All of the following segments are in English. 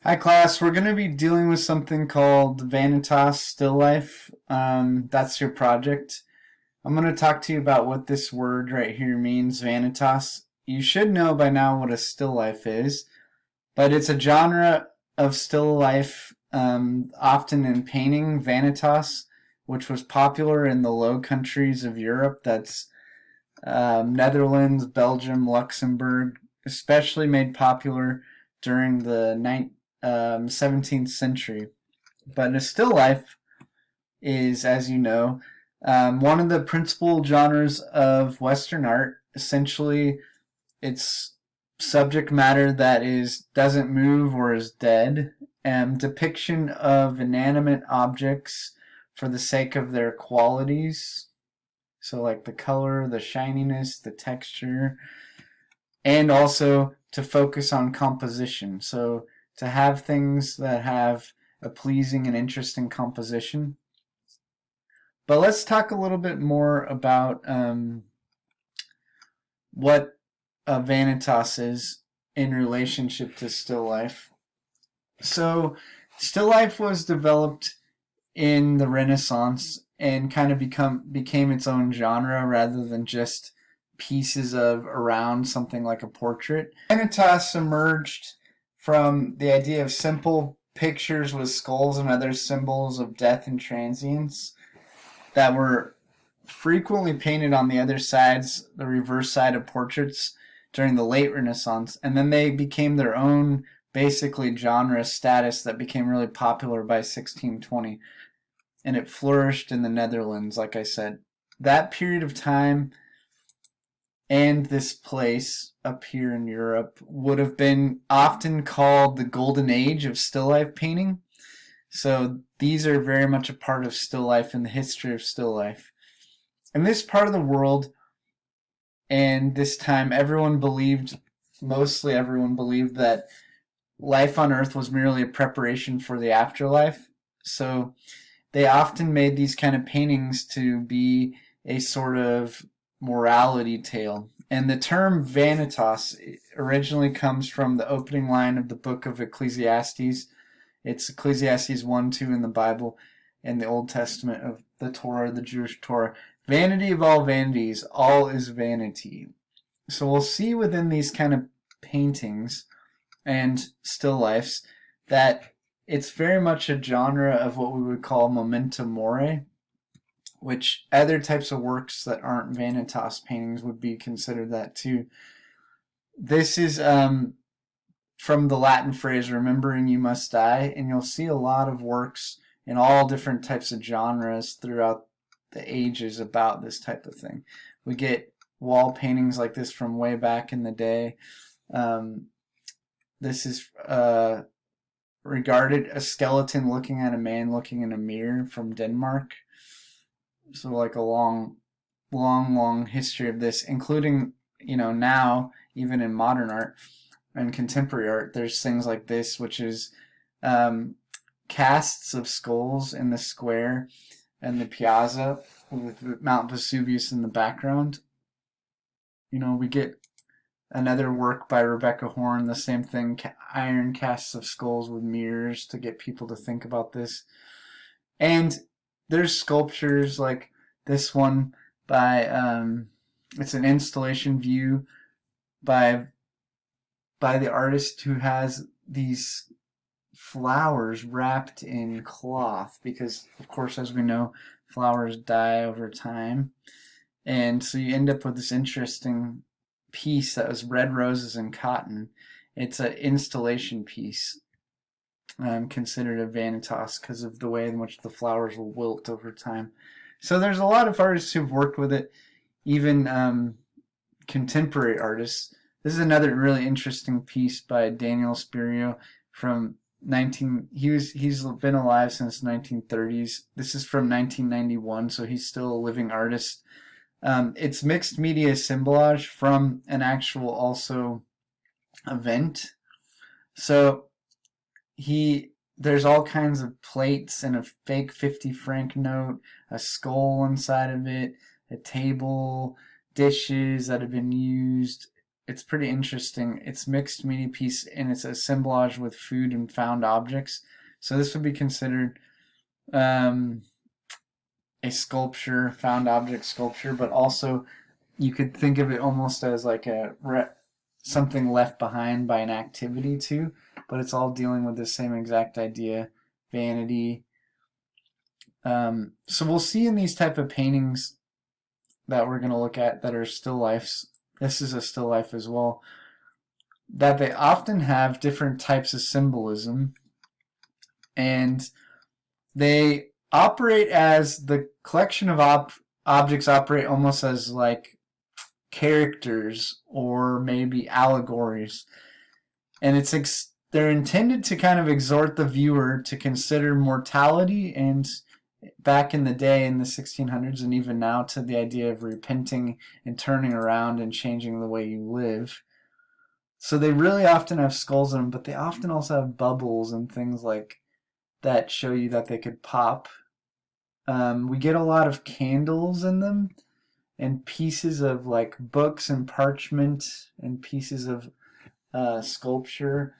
Hi class, we're going to be dealing with something called Vanitas still life. That's your project. I'm going to talk to you about what this word right here means, Vanitas. You should know by now what a still life is, but it's a genre of still life, often in painting, Vanitas, which was popular in the Low Countries of Europe. That's Netherlands, Belgium, Luxembourg, especially made popular during the 17th century. But a still life is, as you know, one of the principal genres of Western art. Essentially, it's subject matter that doesn't move or is dead, and depiction of inanimate objects for the sake of their qualities. So, like the color, the shininess, the texture, and also to focus on composition. So to have things that have a pleasing and interesting composition. But let's talk a little bit more about what a Vanitas is in relationship to still life. So still life was developed in the Renaissance and kind of became its own genre rather than just pieces of around something like a portrait. Vanitas emerged from the idea of simple pictures with skulls and other symbols of death and transience that were frequently painted on the other sides, the reverse side of portraits during the late Renaissance, and then they became their own basically genre status that became really popular by 1620, and it flourished in the Netherlands, like I said. That period of time and this place up here in Europe would have been often called the golden age of still life painting. So these are very much a part of still life and the history of still life. In this part of the world and this time, mostly everyone believed that life on Earth was merely a preparation for the afterlife. So they often made these kind of paintings to be a sort of morality tale. And the term vanitas originally comes from the opening line of the book of Ecclesiastes. It's Ecclesiastes 1, 2 in the Bible, in the Old Testament of the Torah, the Jewish Torah. Vanity of all vanities, all is vanity. So we'll see within these kind of paintings and still lifes that it's very much a genre of what we would call memento mori, which other types of works that aren't Vanitas paintings would be considered that too. This is from the Latin phrase, remembering you must die, and you'll see a lot of works in all different types of genres throughout the ages about this type of thing. We get wall paintings like this from way back in the day. This is regarded a skeleton looking at a man looking in a mirror from Denmark. So like a long history of this, including, now, even in modern art and contemporary art, there's things like this, which is casts of skulls in the square and the piazza with Mount Vesuvius in the background. We get another work by Rebecca Horn, the same thing, iron casts of skulls with mirrors to get people to think about this. And there's sculptures like this one by, it's an installation view by the artist who has these flowers wrapped in cloth because, of course, as we know, flowers die over time. And so you end up with this interesting piece that was red roses and cotton. It's an installation piece, considered a vanitas because of the way in which the flowers will wilt over time. So there's a lot of artists who've worked with it, even contemporary artists. This is another really interesting piece by Daniel Spirio from he's been alive since 1930s. This is from 1991, so he's still a living artist. It's mixed media assemblage from an actual also event. So there's all kinds of plates and a fake 50 franc note, a skull inside of it, a table, dishes that have been used, it's pretty interesting. It's mixed media piece and it's assemblage with food and found objects. So this would be considered um, a sculpture, found object sculpture, but also you could think of it almost as like something left behind by an activity too. But it's all dealing with the same exact idea, vanity. So we'll see in these type of paintings that we're going to look at that are still lifes. This is a still life as well. That they often have different types of symbolism, and they operate as the collection of objects operate almost as like characters or maybe allegories, and they're intended to kind of exhort the viewer to consider mortality, and back in the day in the 1600s and even now to the idea of repenting and turning around and changing the way you live. So they really often have skulls in them, but they often also have bubbles and things like that show you that they could pop. We get a lot of candles in them and pieces of like books and parchment and pieces of sculpture.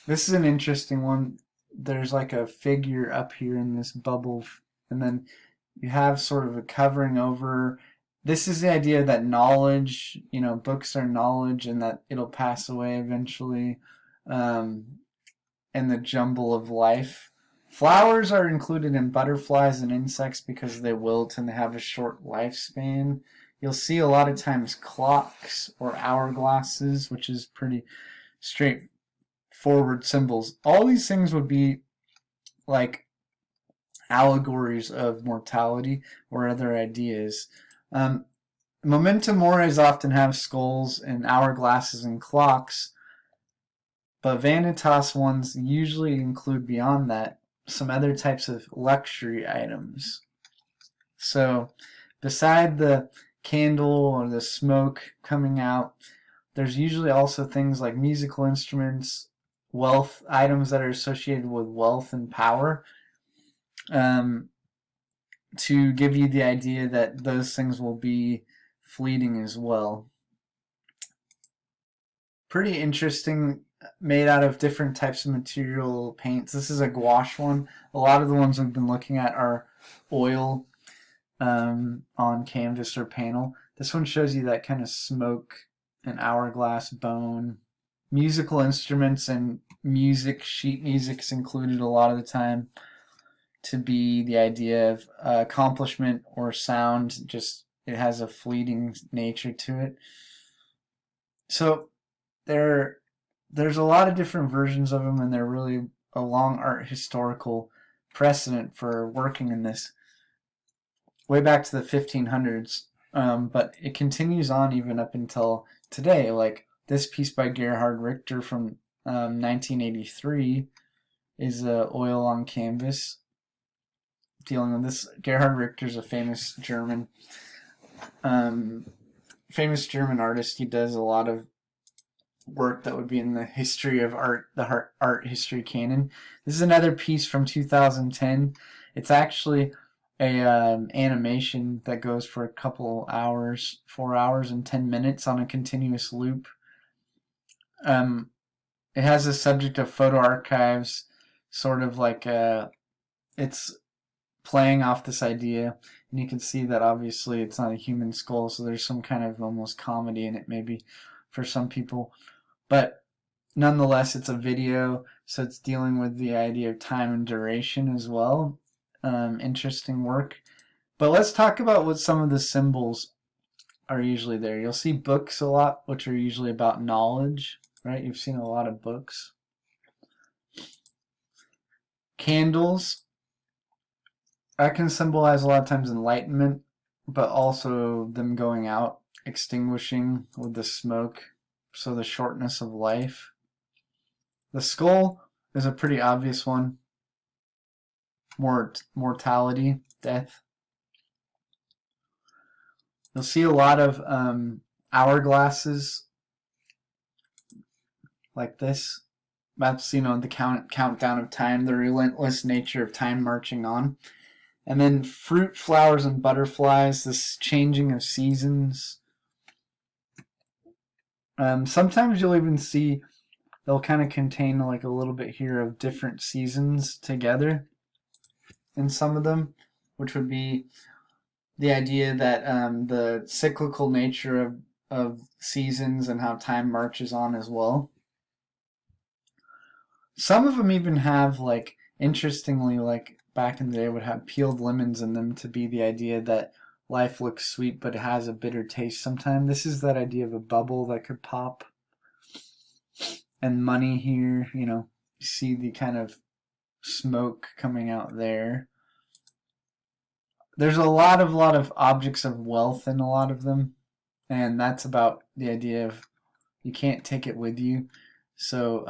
This is an interesting one. There's like a figure up here in this bubble, and then you have sort of a covering over. This is the idea that knowledge, books are knowledge and that it'll pass away eventually, and the jumble of life. Flowers are included in butterflies and insects because they wilt and they have a short lifespan. You'll see a lot of times clocks or hourglasses, which is pretty straightforward symbols. All these things would be like allegories of mortality or other ideas. Memento mores often have skulls and hourglasses and clocks, but Vanitas ones usually include beyond that some other types of luxury items. So beside the candle or the smoke coming out, there's usually also things like musical instruments, wealth, items that are associated with wealth and power, to give you the idea that those things will be fleeting as well. Pretty interesting, made out of different types of material paints. This is a gouache one. A lot of the ones we've been looking at are oil on canvas or panel. This one shows you that kind of smoke, an hourglass, bone. Musical instruments and music, sheet music's included a lot of the time to be the idea of accomplishment or sound. Just it has a fleeting nature to it. So there's a lot of different versions of them, and they're really a long art historical precedent for working in this way back to the 1500s, but it continues on even up until today. Like this piece by Gerhard Richter from 1983 is oil on canvas, dealing with this. Gerhard Richter is a famous German artist. He does a lot of work that would be in the history of art, the art history canon. This is another piece from 2010. It's actually a animation that goes for a couple hours, 4 hours and 10 minutes on a continuous loop. It has a subject of photo archives, sort of like it's playing off this idea, and you can see that obviously it's not a human skull, so there's some kind of almost comedy in it maybe for some people, but nonetheless it's a video, so it's dealing with the idea of time and duration as well. Interesting work. But let's talk about what some of the symbols are usually there. You'll see books a lot, which are usually about knowledge, right? You've seen a lot of books. Candles, that can symbolize a lot of times enlightenment, but also them going out, extinguishing with the smoke, so the shortness of life. The skull is a pretty obvious one. Mortality, death. You'll see a lot of hourglasses like this. That's, the countdown of time, the relentless nature of time marching on. And then fruit, flowers, and butterflies, this changing of seasons. Sometimes you'll even see they'll kind of contain like a little bit here of different seasons together in some of them, which would be the idea that the cyclical nature of seasons and how time marches on as well. Some of them even have, like, interestingly, like back in the day, would have peeled lemons in them to be the idea that life looks sweet but it has a bitter taste sometimes. This is that idea of a bubble that could pop. And money here, you see the kind of smoke coming out there. There's a lot of objects of wealth in a lot of them, and that's about the idea of you can't take it with you. So,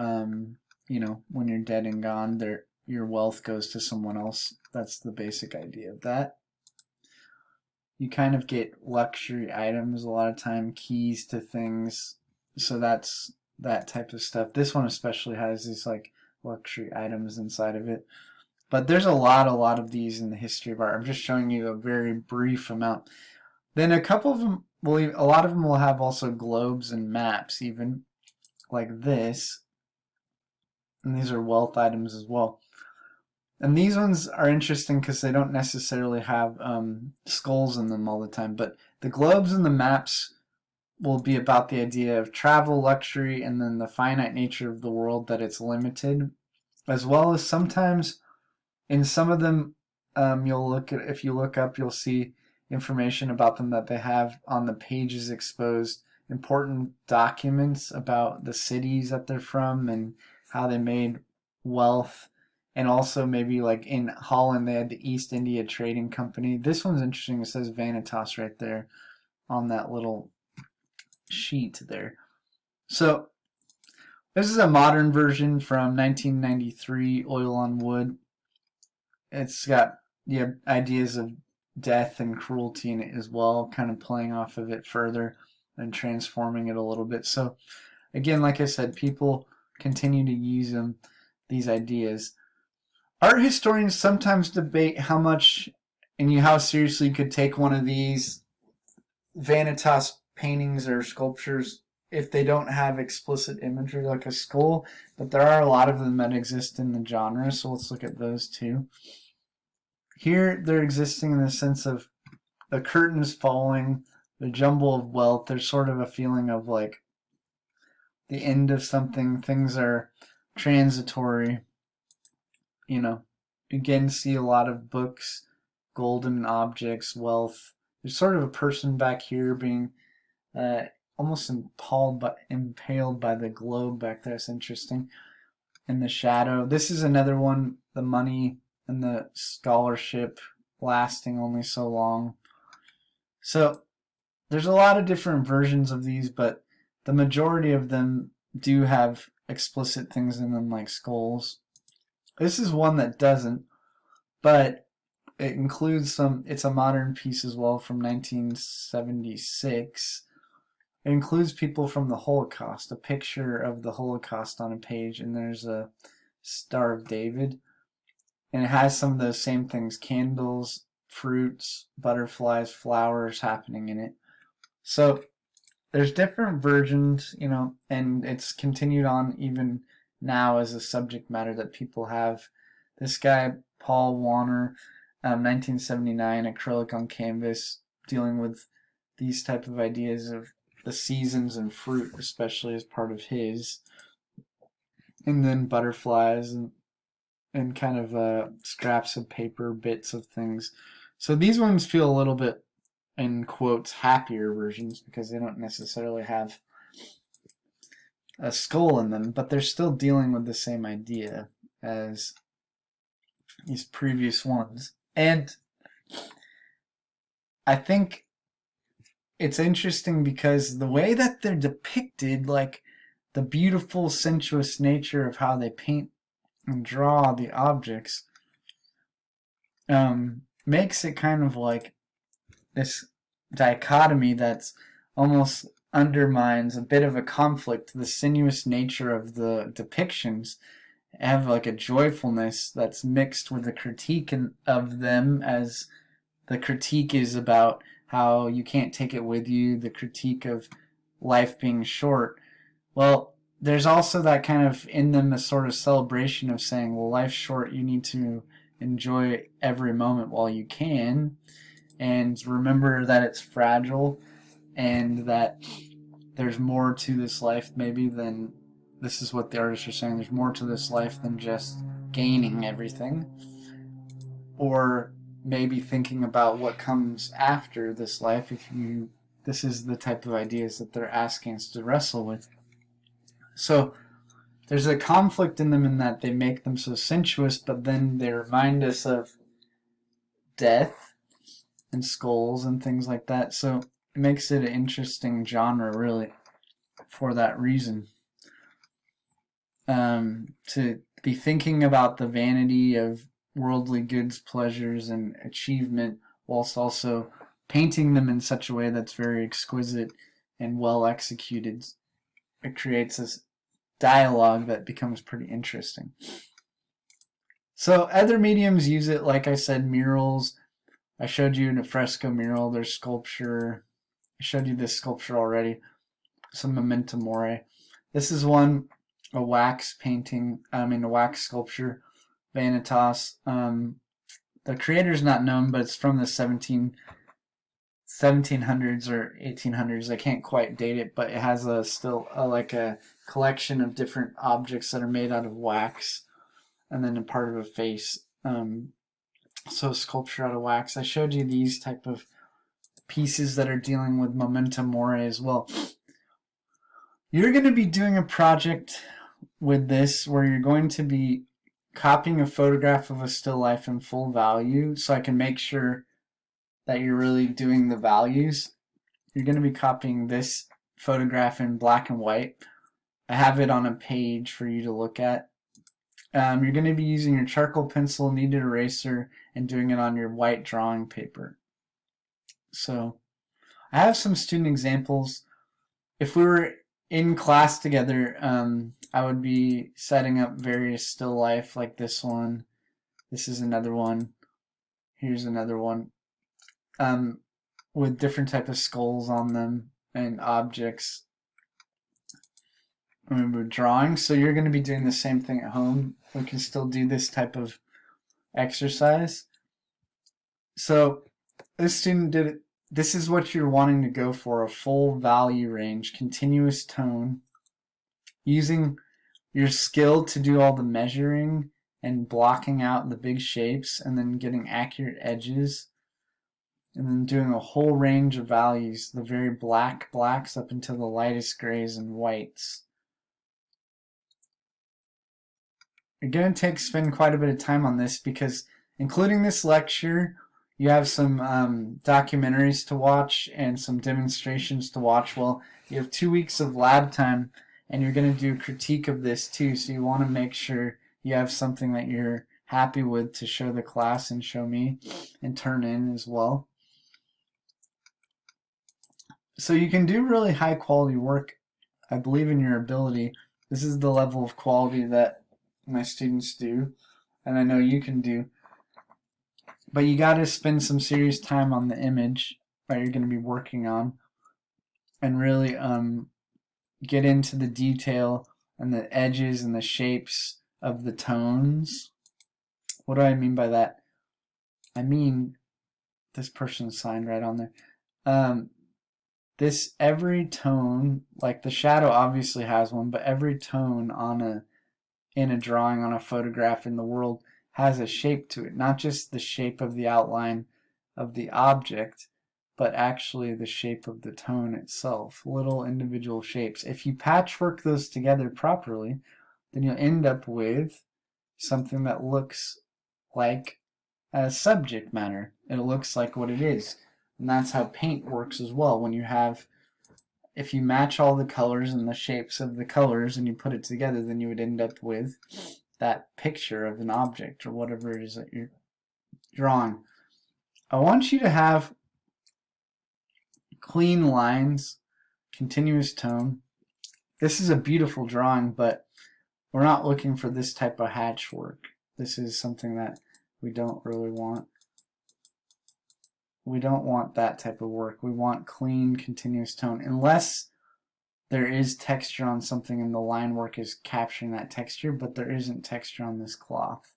when you're dead and gone, your wealth goes to someone else. That's the basic idea of that. You kind of get luxury items a lot of time, keys to things. So that's that type of stuff. This one especially has these like luxury items inside of it. But there's a lot of these in the history of art. I'm just showing you a very brief amount. Then a couple of them a lot of them will have also globes and maps, even like this. And these are wealth items as well. And these ones are interesting because they don't necessarily have skulls in them all the time. But the globes and the maps will be about the idea of travel, luxury, and then the finite nature of the world, that it's limited. As well as sometimes in some of them, if you look up, you'll see information about them that they have on the pages exposed important documents about the cities that they're from and how they made wealth. And also maybe like in Holland, they had the East India Trading Company. This one's interesting. It says Vanitas right there on that little sheet there. So this is a modern version from 1993, oil on wood. It's got ideas of death and cruelty in it as well, kind of playing off of it further and transforming it a little bit. So again, like I said, people continue to use these ideas. Art historians sometimes debate how much and how seriously you could take one of these Vanitas paintings or sculptures if they don't have explicit imagery like a skull, but there are a lot of them that exist in the genre, so let's look at those too. Here, they're existing in the sense of the curtains falling, the jumble of wealth. There's sort of a feeling of like the end of something. Things are transitory. Again, see a lot of books, golden objects, wealth. There's sort of a person back here being almost impaled by the globe back there. It's interesting. In the shadow. This is another one, the money and the scholarship lasting only so long. So there's a lot of different versions of these, but the majority of them do have explicit things in them like skulls. This is one that doesn't, but it includes it's a modern piece as well from 1976. It includes people from the Holocaust, a picture of the Holocaust on a page, and there's a Star of David. And it has some of those same things, candles, fruits, butterflies, flowers happening in it. So there's different versions, and it's continued on even now as a subject matter that people have. This guy, Paul Warner, 1979, acrylic on canvas, dealing with these type of ideas of the seasons and fruit, especially as part of his. And then butterflies and kind of scraps of paper, bits of things. So these ones feel a little bit, in quotes, happier versions because they don't necessarily have a skull in them, but they're still dealing with the same idea as these previous ones. And I think it's interesting because the way that they're depicted, like the beautiful, sensuous nature of how they paint and draw the objects, makes it kind of like this dichotomy that's almost undermines a bit of a conflict. The sinuous nature of the depictions have like a joyfulness that's mixed with a critique of them, as the critique is about how you can't take it with you, the critique of life being short. Well, there's also that kind of in them a sort of celebration of saying, well, life's short, you need to enjoy every moment while you can, and remember that it's fragile, and that there's more to this life maybe than, this is what the artists are saying, there's more to this life than just gaining everything, or maybe thinking about what comes after this life. If you, this is the type of ideas that they're asking us to wrestle with. So there's a conflict in them in that they make them so sensuous, but then they remind us of death and skulls and things like that. So it makes it an interesting genre, really, for that reason. To be thinking about the vanity of worldly goods, pleasures, and achievement, whilst also painting them in such a way that's very exquisite and well executed. It creates this dialogue that becomes pretty interesting. So other mediums use it, like I said, murals. I showed you a fresco mural, there's sculpture. I showed you this sculpture already, some memento mori. This is one, a wax painting, a wax sculpture, Vanitas. The creator's not known, but it's from the 1700s or 1800s. I can't quite date it, but it has like a collection of different objects that are made out of wax, and then a part of a face. So sculpture out of wax. I showed you these type of pieces that are dealing with memento mori as well. You're going to be doing a project with this where you're going to be copying a photograph of a still life in full value, so I can make sure that you're really doing the values. You're going to be copying this photograph in black and white. I have it on a page for you to look at. You're going to be using your charcoal pencil, kneaded eraser, and doing it on your white drawing paper. So I have some student examples. If we were in class together, I would be setting up various still life, like this one. This is another one. Here's another one. With different type of skulls on them and objects. Remember, drawing. So you're going to be doing the same thing at home. We can still do this type of exercise. So this student did it. This is what you're wanting to go for, a full value range, continuous tone, using your skill to do all the measuring and blocking out the big shapes, and then getting accurate edges, and then doing a whole range of values, the very blacks up until the lightest grays and whites. You're going to spend quite a bit of time on this, because including this lecture, you have some documentaries to watch and some demonstrations to watch. Well, you have 2 weeks of lab time, and you're going to do critique of this too, so you want to make sure you have something that you're happy with to show the class and show me and turn in as well. So you can do really high quality work. I believe in your ability. This is the level of quality that my students do, and I know you can do. But you got to spend some serious time on the image that you're going to be working on, and really get into the detail and the edges and the shapes of the tones. What do I mean by that? I mean, this person signed right on there. This every tone, like the shadow obviously has one, but every tone in a drawing, on a photograph in the world, has a shape to it. Not just the shape of the outline of the object, but actually the shape of the tone itself. Little individual shapes. If you patchwork those together properly, then you'll end up with something that looks like a subject matter. It looks like what it is. And that's how paint works as well. When you have, if you match all the colors and the shapes of the colors and you put it together, then you would end up with that picture of an object or whatever it is that you're drawing. I want you to have clean lines, continuous tone. This is a beautiful drawing, but we're not looking for this type of hatch work. This is something that we don't really want. We don't want that type of work. We want clean, continuous tone, unless there is texture on something and the line work is capturing that texture, but there isn't texture on this cloth.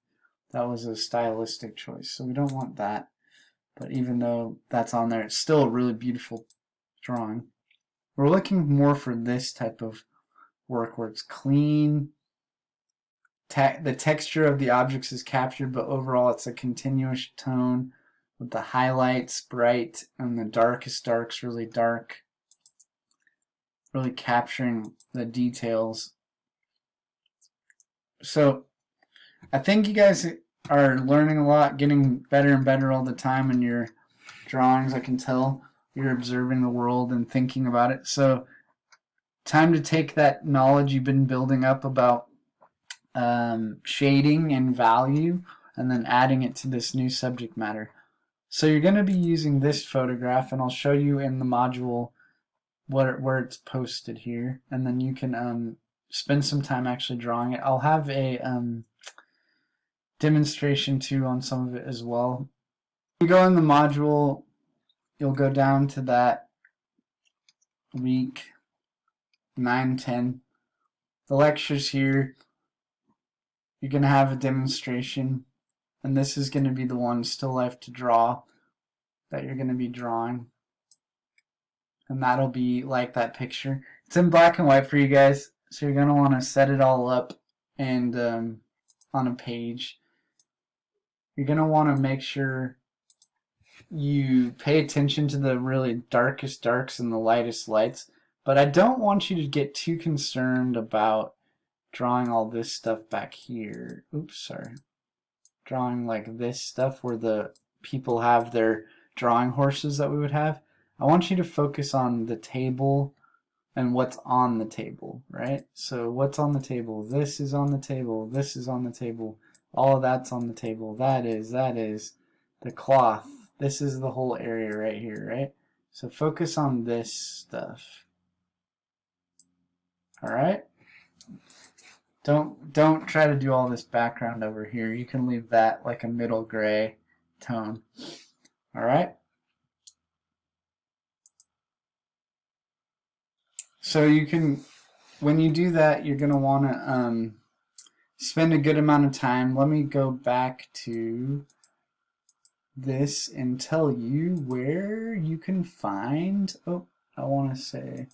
That was a stylistic choice, so we don't want that. But even though that's on there, it's still a really beautiful drawing. We're looking more for this type of work where it's clean, the texture of the objects is captured, but overall it's a continuous tone with the highlights bright and the darkest darks really dark, really capturing the details. So I think you guys are learning a lot, getting better and better all the time in your drawings. I can tell you're observing the world and thinking about it. So time to take that knowledge you've been building up about shading and value and then adding it to this new subject matter. So you're going to be using this photograph, and I'll show you in the module where it's posted here, and then you can spend some time actually drawing it. I'll have a demonstration too on some of it as well. You go in the module, you'll go down to that week 9-10. The lecture's here. You're going to have a demonstration, and this is going to be the one, still life to draw, that you're going to be drawing. And that'll be like that picture. It's in black and white for you guys, so you're going to want to set it all up and on a page. You're going to want to make sure you pay attention to the really darkest darks and the lightest lights, but I don't want you to get too concerned about drawing all this stuff back here. Oops, sorry. Drawing like this stuff where the people have their drawing horses that we would have. I want you to focus on the table and what's on the table, right? So what's on the table? This is on the table. This is on the table. All of that's on the table. That is the cloth. This is the whole area right here, right? So focus on this stuff. All right? Don't try to do all this background over here. You can leave that like a middle gray tone. All right? So you can, when you do that, you're going to want to spend a good amount of time. Let me go back to this and tell you where you can find, I want to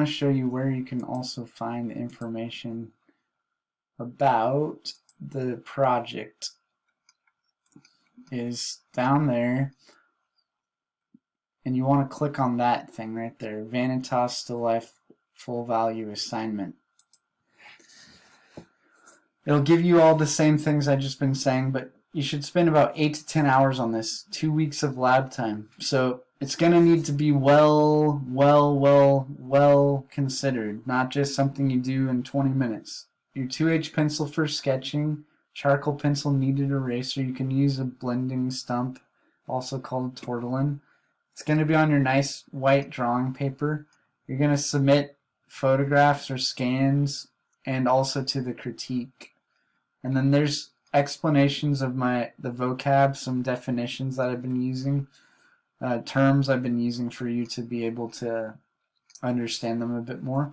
show you where you can also find information about the project. Is down there, and you want to click on that thing right there, Vanitas Still Life Full Value Assignment. It'll give you all the same things I've just been saying, but you should spend about 8 to 10 hours on this, 2 weeks of lab time. So it's going to need to be well considered, not just something you do in 20 minutes. Your 2H pencil for sketching, charcoal pencil kneaded eraser. You can use a blending stump, also called tortillon. It's going to be on your nice white drawing paper. You're going to submit photographs or scans and also to the critique. And then there's explanations of the vocab, some definitions that I've been using, terms I've been using for you to be able to understand them a bit more.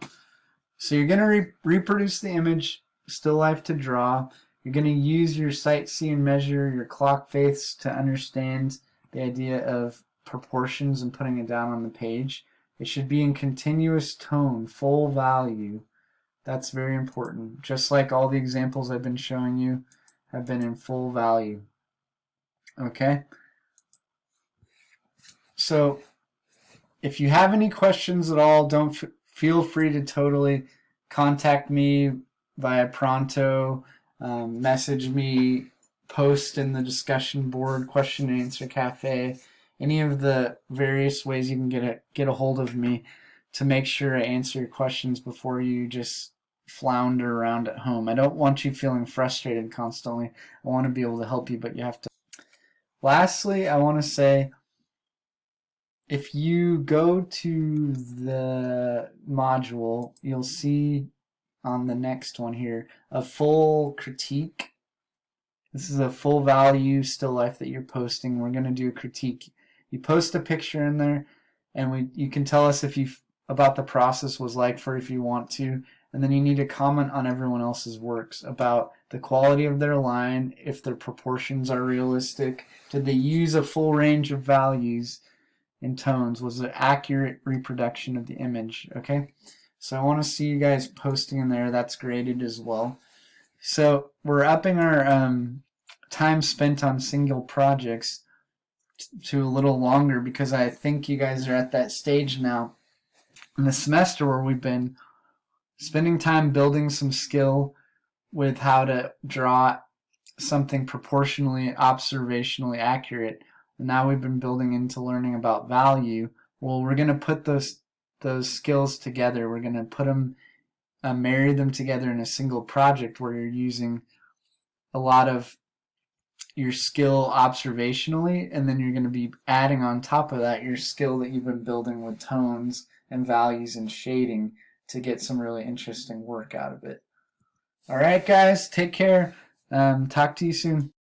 So you're going to reproduce the image, still life to draw. You're going to use your sight, see, and measure, your clock faiths to understand the idea of proportions and putting it down on the page. It should be in continuous tone, full value. That's very important. Just like all the examples I've been showing you have been in full value. Okay? So if you have any questions at all, don't feel free to totally contact me via Pronto, message me, post in the discussion board, question and answer cafe, any of the various ways you can get a hold of me to make sure I answer your questions before you just flounder around at home. I don't want you feeling frustrated constantly. I want to be able to help you, but you have to. Lastly, I want to say, if you go to the module, you'll see on the next one here a full critique. This is a full value still life that you're posting. We're going to do a critique. You post a picture in there, and you can tell us if you about the process was like for if you want to. And then you need to comment on everyone else's works about the quality of their line, if their proportions are realistic, did they use a full range of values and tones, was it accurate reproduction of the image, okay? So I want to see you guys posting in there. That's graded as well. So we're upping our time spent on single projects to a little longer because I think you guys are at that stage now in the semester where we've been spending time building some skill with how to draw something proportionally, observationally accurate. And now we've been building into learning about value. Well, we're going to put those skills together. We're going to put them, marry them together in a single project where you're using a lot of your skill observationally, and then you're going to be adding on top of that your skill that you've been building with tones and values and shading to get some really interesting work out of it. All right, guys, take care. Talk to you soon.